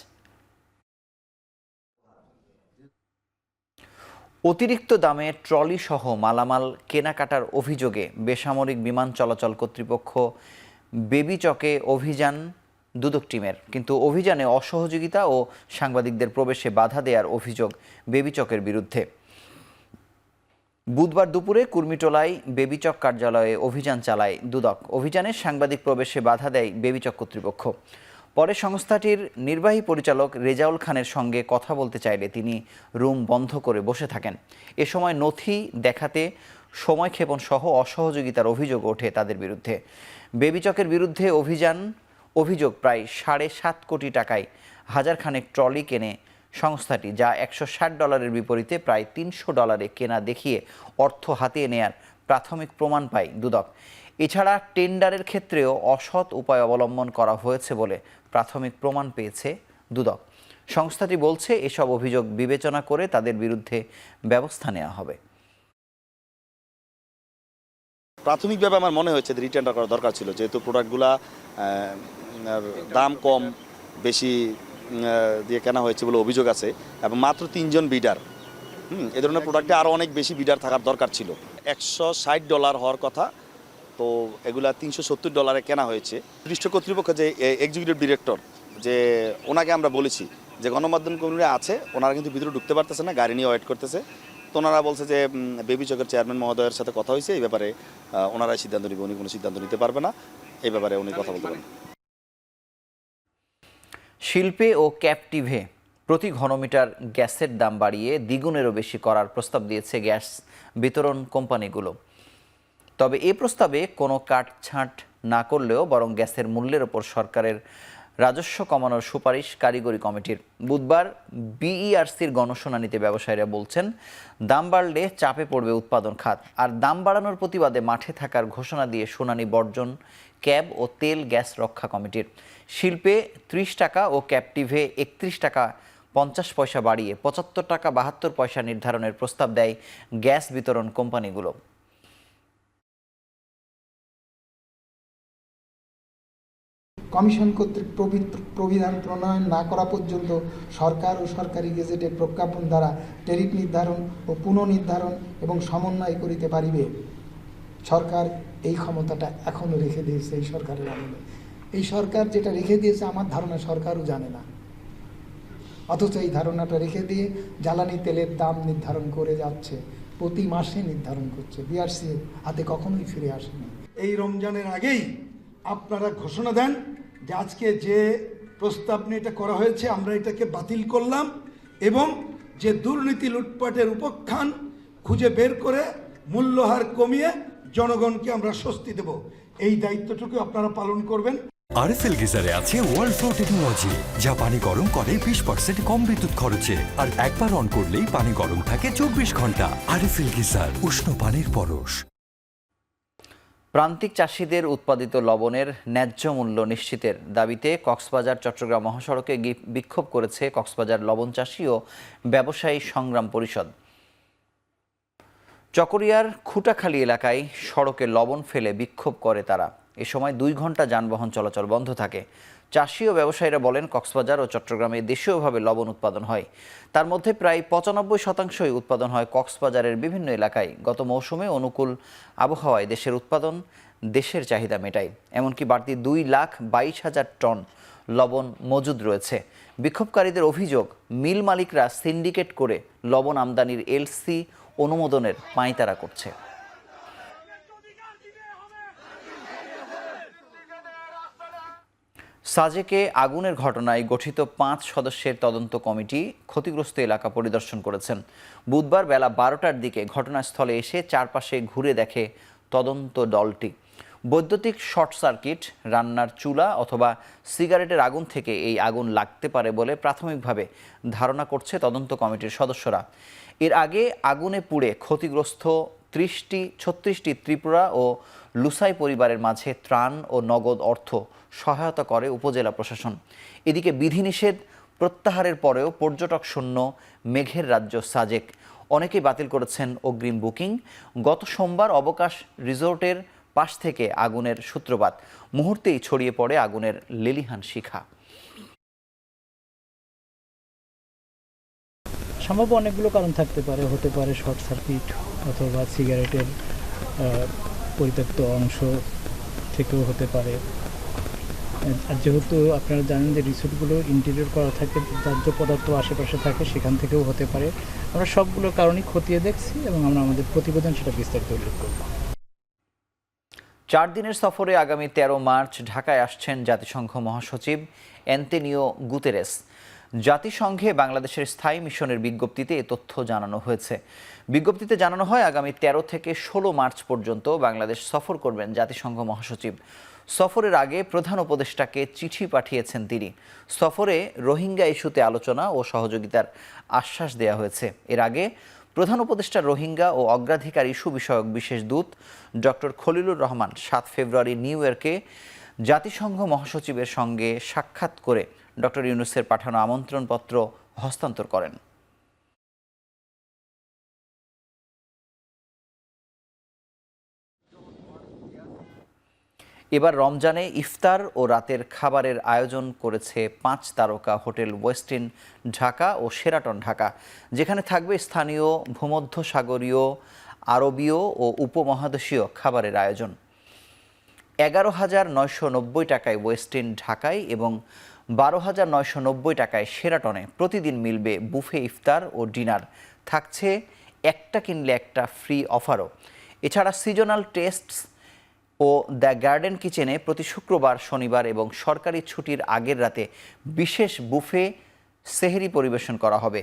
অতিরিক্ত দামে ট্রলি সহ মালামাল কেনাকাটার অভিযোগে বেসামরিক বিমান চলাচল কর্তৃপক্ষ বেবিচকে অভিযান দুদক টিমের, কিন্তু অভিযানে অসহযোগিতা ও সাংবাদিকদের প্রবেশে বাধা দেওয়ার অভিযোগ বেবিচকের বিরুদ্ধে। বুধবার দুপুরে কুর্মিটোলায় বেবিচক কার্যালয়ে অভিযান চালায় দুদক। অভিযানে সাংবাদিক প্রবেশে বাধা দেয় বেবিচক কর্তৃপক্ষ। পরে সংস্থাটির নির্বাহী পরিচালক রেজাউল খানের সঙ্গে কথা বলতে চাইলে তিনি রুম বন্ধ করে বসে থাকেন। এ সময় নথি দেখাতে সময়ক্ষেপণ সহ অসহযোগিতার অভিযোগ ওঠে তাদের বিরুদ্ধে। বেবিচকের বিরুদ্ধে অভিযোগ প্রায় $7.5 কোটি টাকায় হাজারখানেক ট্রলি কেনে সংস্থাটি, যা $160 বিপরীতে প্রায় $300 কেনা দেখিয়ে অর্থ হাতিয়ে নেয়ার প্রাথমিক প্রমাণ পায় দুদক। এছাড়া টেন্ডারের ক্ষেত্রেও অসৎ উপায় অবলম্বন করা হয়েছে বলে প্রাথমিক প্রমাণ পেয়েছে দুদক। সংস্থাটি বলছে, এসব অভিযোগ বিবেচনা করে তাদের বিরুদ্ধে ব্যবস্থা নেওয়া হবে। প্রাথমিকভাবে আমার মনে হয়েছে রিটেন্ডার করা দরকার ছিল, যেহেতু প্রোডাক্টগুলা দাম কম বেশি দিয়ে কেনা হয়েছে বলে অভিযোগ আছে এবং মাত্র 3 জন বিডার। এ ধরনের প্রোডাক্টে আরও অনেক বেশি বিডার থাকার দরকার ছিল। $160 হওয়ার কথা, তো এগুলা $370 কেনা হয়েছে। নির্দিষ্ট কর্তৃপক্ষ যে এক্সিকিউটিভ ডিরেক্টর, যে ওনাকে আমরা বলেছি যে গণমাধ্যম কর্মীরা আছে, ওনারা কিন্তু ভিতরে ঢুকতে পারতেছে না, গাড়ি নিয়ে ওয়েট করতেছে। তো ওনারা বলছে যে বেবিচকের চেয়ারম্যান মহোদয়ের সাথে কথা হয়েছে, এই ব্যাপারে ওনারাই সিদ্ধান্ত নেবে, উনি কোনো সিদ্ধান্ত নিতে পারবে না, এই ব্যাপারে উনি কথা বলতে পারেন। শিল্পে ও ক্যাপটিভে প্রতি ঘনমিটার গ্যাসের দাম বাড়িয়ে দ্বিগুণেরও বেশি করার প্রস্তাব দিয়েছে গ্যাস বিতরণ কোম্পানিগুলো। তবে এ প্রস্তাবে কোনো কাটছাঁট না করলেও বরং গ্যাসের মূল্যের ওপর সরকারের রাজস্ব কমানোর সুপারিশ কারিগরি কমিটির। বুধবার বিইআরসির গণশুনানিতে ব্যবসায়ীরা বলছেন, দাম বাড়লে চাপে পড়বে উৎপাদন খাত। আর দাম বাড়ানোর প্রতিবাদে মাঠে থাকার ঘোষণা দিয়ে শুনানি বর্জন ক্যাব ও তেল গ্যাস রক্ষা কমিটির। শিল্পে 30 টাকা ও ক্যাপটিভে 31 টাকা 50 পয়সা বাড়িয়ে 75 টাকা 72 পয়সা নির্ধারণের প্রস্তাব দেয় গ্যাস বিতরণ কোম্পানিগুলো। কমিশন কর্তৃক প্রবিধান প্রণয়ন না করা পর্যন্ত সরকার ও সরকারি গেজেটের প্রজ্ঞাপন দ্বারা ট্যারিফ নির্ধারণ ও পুনর্নির্ধারণ এবং সমন্বয় করিতে পারিবে। সরকার এই ক্ষমতাটা এখনও রেখে দিয়েছে এই সরকারের আমলে। এই সরকার যেটা রেখে দিয়েছে আমার ধারণা সরকারও জানে না, অথচ এই ধারণাটা রেখে দিয়ে জ্বালানি তেলের দাম নির্ধারণ করে যাচ্ছে, প্রতি মাসে নির্ধারণ করছে, বিআরসি হাতে কখনোই ফিরে আসেনি। এই রমজানের আগেই আপনারা ঘোষণা দেন যে আজকে যে প্রস্তাব নিয়ে এটা করা হয়েছে আমরা এটাকে বাতিল করলাম এবং যে দুর্নীতি লুটপাটের উপখ্যান খুঁজে বের করে মূল্যহার কমিয়ে জনগণকে আমরা স্বস্তি দেব। এই দায়িত্বটুকু আপনারা পালন করবেন। আরএফএল গিজারে আছে ওয়ার্ল্ড ফ্লো টেকনোলজি, যা পানি গরম করে 20% কম বিদ্যুৎ খরচে, আর একবার অন করলেই পানি গরম থাকে 24 ঘন্টা। আরএফএল গিজার, উষ্ণ পানির পরশ। প্রান্তিক চাষিদের উৎপাদিত লবণের ন্যায্য মূল্য নিশ্চিতের দাবিতে কক্সবাজার চট্টগ্রাম মহাসড়কে বিক্ষোভ করেছে কক্সবাজার লবণ চাষী ও ব্যবসায়ী সংগ্রাম পরিষদ। চকরিয়ার খুঁটাখালী এলাকায় সড়কে লবণ ফেলে বিক্ষোভ করে তারা। এ সময় 2 ঘন্টা যানবাহন চলাচল বন্ধ থাকে। চাষি ও ব্যবসায়ীরা বলেন, কক্সবাজার ও চট্টগ্রামে দেশীয়ভাবে লবণ উৎপাদন হয়, তার মধ্যে প্রায় 95% উৎপাদন হয় কক্সবাজারের বিভিন্ন এলাকায়। গত মৌসুমে অনুকূল আবহাওয়ায় দেশের উৎপাদন দেশের চাহিদা মেটায়। এমনকি বাড়তি 2,22,000 টন লবণ মজুদ রয়েছে। বিক্ষোভকারীদের অভিযোগ, মিল মালিকরা সিন্ডিকেট করে লবণ আমদানির এলসি অনুমোদনের পাঁয়তারা করছে। সাজেকে আগুনের ঘটনায় গঠিত 5 সদস্যের তদন্ত কমিটি ক্ষতিগ্রস্ত এলাকা পরিদর্শন করেছেন। বুধবার বেলা 12টার দিকে ঘটনাস্থলে এসে চারপাশে ঘুরে দেখে তদন্ত দলটি। বৈদ্যুতিক শর্ট সার্কিট, রান্নার চুলা অথবা সিগারেটের আগুন থেকে এই আগুন লাগতে পারে বলে প্রাথমিকভাবে ধারণা করছে তদন্ত কমিটির সদস্যরা। এর আগে আগুনে পুড়ে ক্ষতিগ্রস্ত 36টি ত্রিপুরা ও লুসাই পরিবারের মাঝে ত্রাণ ও নগদ অর্থ সহায়তা করে উপজেলা প্রশাসন। এদিকে বিধিনিষেধ প্রত্যাহারের পরেও পর্যটক শূন্য মেঘের রাজ্য সাজেক। অনেকেই বাতিল করেছেন অগ্রিম বুকিং। গত সোমবার অবকাশ রিসোর্টের পাশ থেকে আগুনের সূত্রপাত, মুহূর্তেই ছড়িয়ে পড়ে আগুনের লেলিহান শিখা। সম্ভব অনেকগুলো কারণ থাকতে পারে, হতে পারে শর্ট সার্কিট অথবা সিগারেটের পরিত্যক্ত অংশ থেকেও হতে পারে। আর যেহেতু আপনারা জানেন যে রিসোর্টগুলো ইন্টেরিয়র করা থাকে, দাহ্য পদার্থ আশেপাশে থাকে, সেখান থেকেও হতে পারে। আমরা সবগুলো কারণই খতিয়ে দেখছি এবং আমরা আমাদের প্রতিবেদন সেটা বিস্তারিত উল্লেখ করব। 4 দিনের সফরে আগামী 13 মার্চ ঢাকায় আসছেন জাতিসংঘ মহাসচিব অ্যান্তোনিও গুতেরেস। জাতিসংঘে বাংলাদেশের স্থায়ী মিশনের বিজ্ঞপ্তিতে এ তথ্য জানানো হয়েছে। বিজ্ঞপ্তিতে জানানো হয়, আগামী 13 থেকে 16 মার্চ পর্যন্ত বাংলাদেশ সফর করবেন জাতিসংঘ মহাসচিব। সফরের আগে প্রধান উপদেষ্টাকে চিঠি পাঠিয়েছেন তিনি। সফরে রোহিঙ্গা ইস্যুতে আলোচনা ও সহযোগিতার আশ্বাস দেওয়া হয়েছে। এর আগে প্রধান উপদেষ্টা রোহিঙ্গা ও অগ্রাধিকার ইস্যু বিষয়ক বিশেষ দূত ডক্টর খলিলুর রহমান 7 ফেব্রুয়ারি নিউ ইয়র্কে জাতিসংঘ মহাসচিবের সঙ্গে সাক্ষাৎ করে ডক্টর ইউনূসের পাঠানো আমন্ত্রণপত্র হস্তান্তর করেন। এবার রমজানে ইফতার ও রাতের খাবারের আয়োজন করেছে 5 তারকা হোটেল ওয়েস্টিন ঢাকা ও শেরাটন ঢাকা, যেখানে থাকবে স্থানীয় ভূমধ্যসাগরীয়, আরবীয় ও উপমহাদেশীয় খাবারের আয়োজন। 11,990 টাকায় ওয়েস্টিন ঢাকায় এবং 12,990 টাকায় শেরাটনে প্রতিদিন মিলবে বুফে ইফতার ও ডিনার। থাকছে একটা কিনলে একটা ফ্রি অফারও। এছাড়া সিজনাল টেস্টস ও দ্য গার্ডেন কিচেনে প্রতি শুক্রবার, শনিবার এবং সরকারি ছুটির আগের রাতে বিশেষ বুফে সেহরি পরিবেশন করা হবে।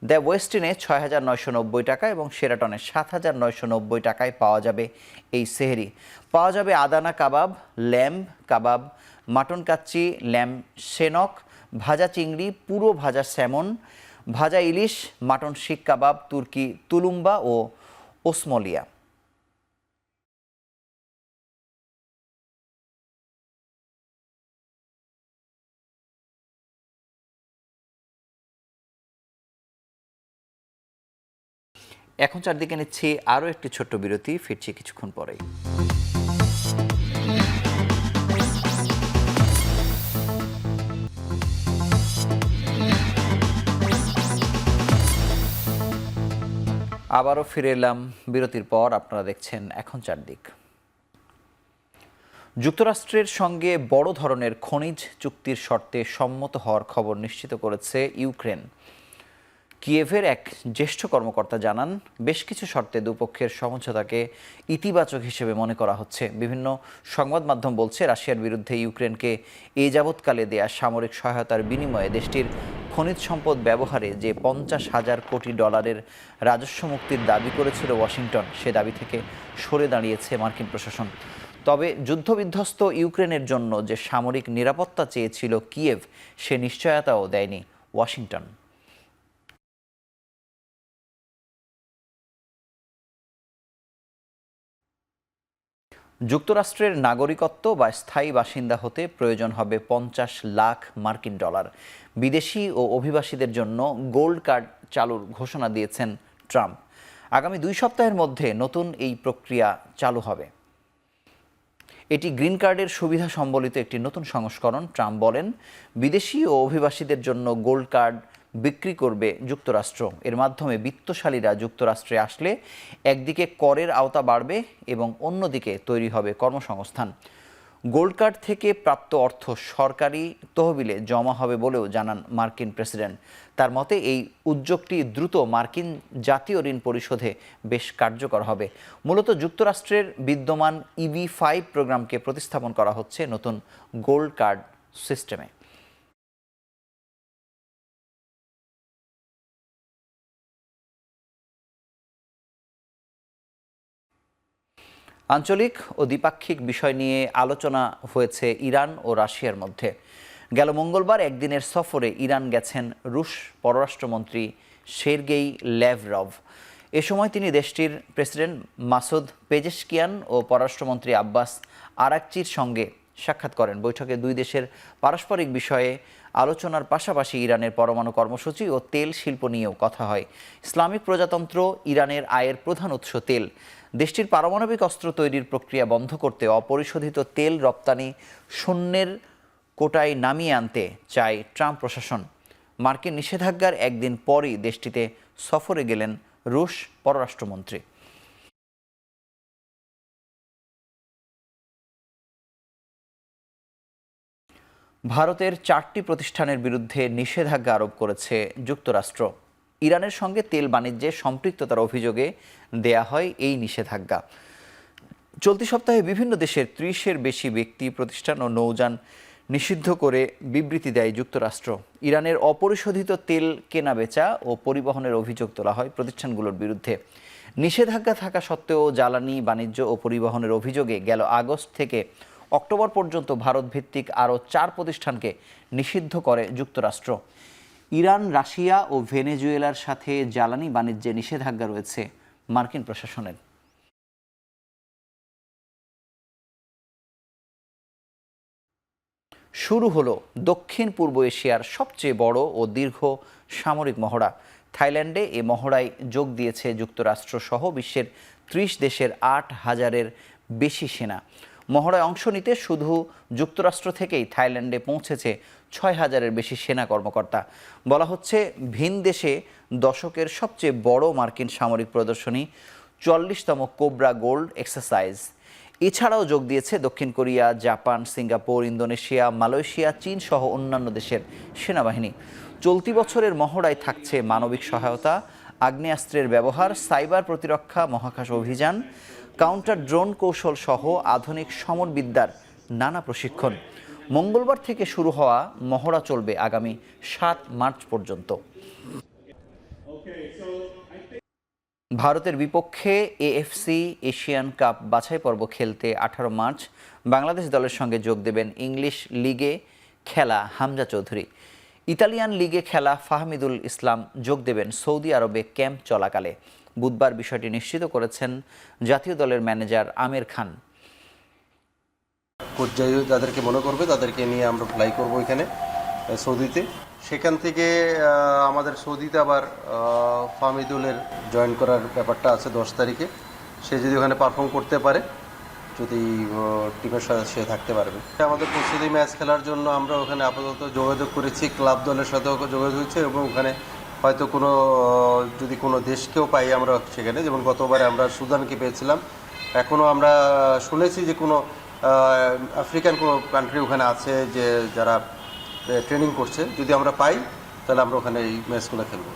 দ্য ওয়েস্টিনে 6,990 টাকা এবং শেরাটনে 7,990 টাকায় পাওয়া যাবে এই সেহরি। পাওয়া যাবে আদানা কাবাব, ল্যাম্ব কাবাব, মাটন কাচ্চি, ল্যাম্ব শেনক, ভাজা চিংড়ি, পুরো ভাজা স্যামন, ভাজা ইলিশ, মাটন শিক কাবাব, তুর্কি তুলুম্বা ও ওসমলিয়া। এখন চারদিকে নিচ্ছি আরও একটি ছোট্ট বিরতি, ফিরছি কিছুক্ষণ পরেই। আবারও ফিরে এলাম বিরতির পর। আপনারা দেখছেন এখন চারদিক। যুক্তরাষ্ট্রের সঙ্গে বড় ধরনের খনিজ চুক্তির শর্তে সম্মত হওয়ার খবর নিশ্চিত করেছে ইউক্রেন। কিয়েভের এক জ্যেষ্ঠ কর্মকর্তা জানান, বেশ কিছু শর্তে দুপক্ষের সমঝোতাকে ইতিবাচক হিসেবে মনে করা হচ্ছে। বিভিন্ন সংবাদ মাধ্যম বলছে, রাশিয়ার বিরুদ্ধে ইউক্রেনকে এ যাবৎকালে দেয়া সামরিক সহায়তার বিনিময়ে দেশটির খনিজ সম্পদ ব্যবহারে যে $50,000 কোটি রাজস্ব মুক্তির দাবি করেছিল ওয়াশিংটন, সে দাবি থেকে সরে দাঁড়িয়েছে মার্কিন প্রশাসন। তবে যুদ্ধবিধ্বস্ত ইউক্রেনের জন্য যে সামরিক নিরাপত্তা চেয়েছিল কিয়েভ, সে নিশ্চয়তাও দেয়নি ওয়াশিংটন। যুক্তরাষ্ট্রের নাগরিকত্ব বা স্থায়ী বাসিন্দা হতে প্রয়োজন হবে $50 লাখ মার্কিন। বিদেশি ও অভিবাসীদের জন্য গোল্ড কার্ড চালুর ঘোষণা দিয়েছেন ট্রাম্প। আগামী 2 সপ্তাহের মধ্যে নতুন এই প্রক্রিয়া চালু হবে। এটি গ্রিন কার্ডের সুবিধা সম্বলিত একটি নতুন সংস্করণ। ট্রাম্প বলেন, বিদেশি ও অভিবাসীদের জন্য গোল্ড কার্ড বিক্রি করবে যুক্তরাষ্ট্র। এর মাধ্যমে বিত্তশালীরা যুক্তরাষ্ট্রে আসলে একদিকে করের আওতা বাড়বে এবং অন্যদিকে তৈরি হবে কর্মসংস্থান। গোল্ড কার্ড থেকে প্রাপ্ত অর্থ সরকারি তহবিলে জমা হবে বলেও জানান মার্কিন প্রেসিডেন্ট। তার মতে এই উদ্যোগটি দ্রুত মার্কিন জাতীয় ঋণ পরিশোধে বেশ কার্যকর হবে। মূলত যুক্তরাষ্ট্রের বিদ্যমান EB-5 প্রোগ্রামকে প্রতিস্থাপন করা হচ্ছে নতুন গোল্ড কার্ড সিস্টেমে। আঞ্চলিক ও দ্বিপাক্ষিক বিষয় নিয়ে আলোচনা হয়েছে ইরান ও রাশিয়ার মধ্যে। গেল মঙ্গলবার একদিনের সফরে ইরান গেছেন রুশ পররাষ্ট্রমন্ত্রী সের্গেই ল্যাভরভ। এ সময় তিনি দেশটির প্রেসিডেন্ট মাসুদ পেজেশকিয়ান ও পররাষ্ট্রমন্ত্রী আব্বাস আরাকচির সঙ্গে সাক্ষাৎ করেন। বৈঠকে দুই দেশের পারস্পরিক বিষয়ে আলোচনার পাশাপাশি ইরানের পরমাণু কর্মসূচি ও তেল শিল্প নিয়েও কথা হয়। ইসলামিক প্রজাতন্ত্র ইরানের আয়ের প্রধান উৎস তেল। দেশটির পারমাণবিক অস্ত্র তৈরির প্রক্রিয়া বন্ধ করতে অপরিশোধিত তেল রপ্তানি শূন্যের কোটায় নামিয়ে আনতে চায় ট্রাম্প প্রশাসন। মার্কিন নিষেধাজ্ঞার একদিন পরই দেশটিতে সফরে গেলেন রুশ পররাষ্ট্রমন্ত্রী। ভারতের 4টি প্রতিষ্ঠানের বিরুদ্ধে নিষেধাজ্ঞা আরোপ করেছে যুক্তরাষ্ট্র। ইরানের সঙ্গে তেল বাণিজ্যে সম্পৃক্ততার অভিযোগে দেয়া হয় এই নিষেধাজ্ঞা। চলতি সপ্তাহে বিভিন্ন দেশের 30-এর বেশি ব্যক্তি, প্রতিষ্ঠান ও নৌযান নিষিদ্ধ করে বিবৃতি দেয় যুক্তরাষ্ট্র। ইরানের অপরিশোধিত তেল কেনাবেচা ও পরিবহনের অভিযোগ তোলা হয় প্রতিষ্ঠানগুলোর বিরুদ্ধে। নিষেধাজ্ঞা থাকা সত্ত্বেও জ্বালানি, বাণিজ্য ও পরিবহনের অভিযোগে গেল আগস্ট থেকে অক্টোবর পর্যন্ত ভারত ভিত্তিক আরও 4 প্রতিষ্ঠানকে নিষিদ্ধ করে যুক্তরাষ্ট্র। ইরান, রাশিয়া ও ভেনেজুয়েলার সাথে জ্বালানি বাণিজ্যে নিষেধাজ্ঞা রয়েছে মার্কিন প্রশাসনের। শুরু হলো দক্ষিণ পূর্ব এশিয়ার সবচেয়ে বড় ও দীর্ঘ সামরিক মহড়া। থাইল্যান্ডে এ মহড়ায় যোগ দিয়েছে যুক্তরাষ্ট্র সহ বিশ্বের 30 দেশের 8,000-এর বেশি সেনা। মহড়ায় অংশ নিতে শুধু যুক্তরাষ্ট্র থেকেই থাইল্যান্ডে পৌঁছেছে 6,000-এর বেশি সেনা কর্মকর্তা। বলা হচ্ছে, ভিন দেশে দশকের সবচেয়ে বড় মার্কিন সামরিক প্রদর্শনী 44তম কোবরা গোল্ড এক্সারসাইজ। এছাড়াও যোগ দিয়েছে দক্ষিণ Korea, Japan, Singapore, Indonesia, Malaysia, চীন সহ অন্যান্য দেশের সেনাবাহিনী। চলতি বছরের মহড়ায় থাকছে মানবিক সহায়তা, আগ্নেয়াস্ত্রের ব্যবহার, সাইবার প্রতিরক্ষা, মহাকাশ অভিযান, কাউন্টার ড্রোন কৌশল সহ আধুনিক সমরবিদ্যার নানা প্রশিক্ষণ। মঙ্গলবার থেকে শুরু হওয়া মহড়া চলবে আগামী 7 মার্চ পর্যন্ত। ভারতের বিপক্ষে এএফসি এশিয়ান কাপ বাছাই পর্ব খেলতে 18 মার্চ বাংলাদেশ দলের সঙ্গে যোগ দেবেন ইংলিশ লিগে খেলা হামজা চৌধুরী। ইতালিয়ান লিগে খেলা ফাহমিদুল ইসলাম যোগ দেবেন সৌদি আরবে ক্যাম্প চলাকালে। বুধবার বিষয়টি নিশ্চিত করেছেন জাতীয় দলের ম্যানেজার আমির খান। কোচ যাই যাদেরকে মনে করবে তাদেরকে নিয়ে আমরা ফ্লাই করব এখানে সৌদিতে। সেখান থেকে আমাদের সৌদিতে আবার ফাহমিদুলের জয়েন করার ব্যাপারটা আছে 10 তারিখে। সে যদি ওখানে পারফর্ম করতে পারে, যদি টিমের সাথে সে থাকতে পারবে। আমাদের প্রস্তুতি ম্যাচ খেলার জন্য আমরা ওখানে আপাতত যোগাযোগ করেছি, ক্লাব দলের সাথেও যোগাযোগ হয়েছে এবং ওখানে হয়তো যদি কোনো দেশকেও পাই আমরা সেখানে, যেমন গতবারে আমরা সুদানকে পেয়েছিলাম। এখনও আমরা শুনেছি যে কোনো আফ্রিকান কোনো কান্ট্রি ওখানে আছে যে যারা ট্রেনিং করছে। যদি আমরা পাই তাহলে আমরা ওখানে এই ম্যাচগুলো খেলব।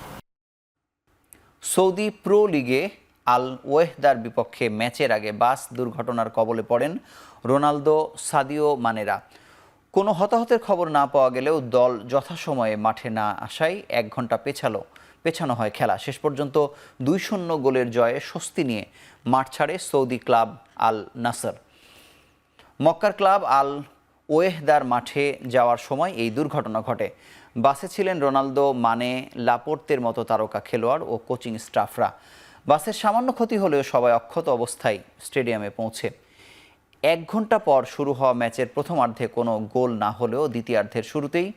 সৌদি প্রো লিগে আল ওয়েহদার বিপক্ষে ম্যাচের আগে বাস দুর্ঘটনার কবলে পড়েন রোনালদো, সাদিও মানেরা। কোনো হতাহতের খবর না পাওয়া গেলেও দল যথাসময়ে মাঠে না আসায় 1 ঘন্টা পেছানো হয় খেলা। শেষ পর্যন্ত 2-0 গোলের জয়ে স্বস্তি নিয়ে মাঠ ছাড়ে সৌদি ক্লাব আল নাসর। মক্কার ক্লাব আল ওয়েহদার মাঠে যাওয়ার সময় এই দুর্ঘটনা ঘটে। বাসে ছিলেন রোনালদো, মানে, লাপোর্তের মতো তারকা খেলোয়াড় ও কোচিং স্টাফরা। বাসের সামান্য ক্ষতি হলেও সবাই অক্ষত অবস্থায় স্টেডিয়ামে পৌঁছে। 1 ঘন্টা পর শুরু হওয়া ম্যাচের প্রথমার্ধে কোনো গোল না হলেও দ্বিতীয়ার্ধের শুরুতেই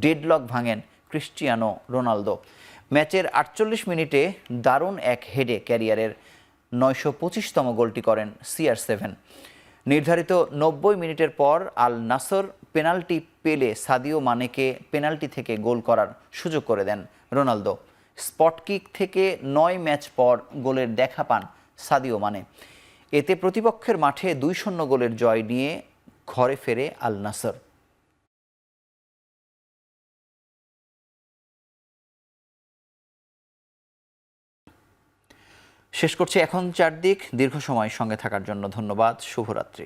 ডেডলক ভাঙেন ক্রিস্টিয়ানো রোনালদো। ম্যাচের 48 মিনিটে দারুণ এক হেডে ক্যারিয়ারের 925তম গোলটি করেন CR7। নির্ধারিত 90 মিনিটের পর আল নাসর পেনাল্টি পেলে সাদিও মানেকে পেনাল্টি থেকে গোল করার সুযোগ করে দেন রোনালদো। স্পট কিক থেকে 9 ম্যাচ পর গোলের দেখা পান সাদিও মানে। এতে প্রতিপক্ষের মাঠে 2-0 গোলের জয় নিয়ে ঘরে ফেরে আল নাসর। শেষ করছি এখন চারদিক। দীর্ঘ সময় সঙ্গে থাকার জন্য ধন্যবাদ। শুভরাত্রি।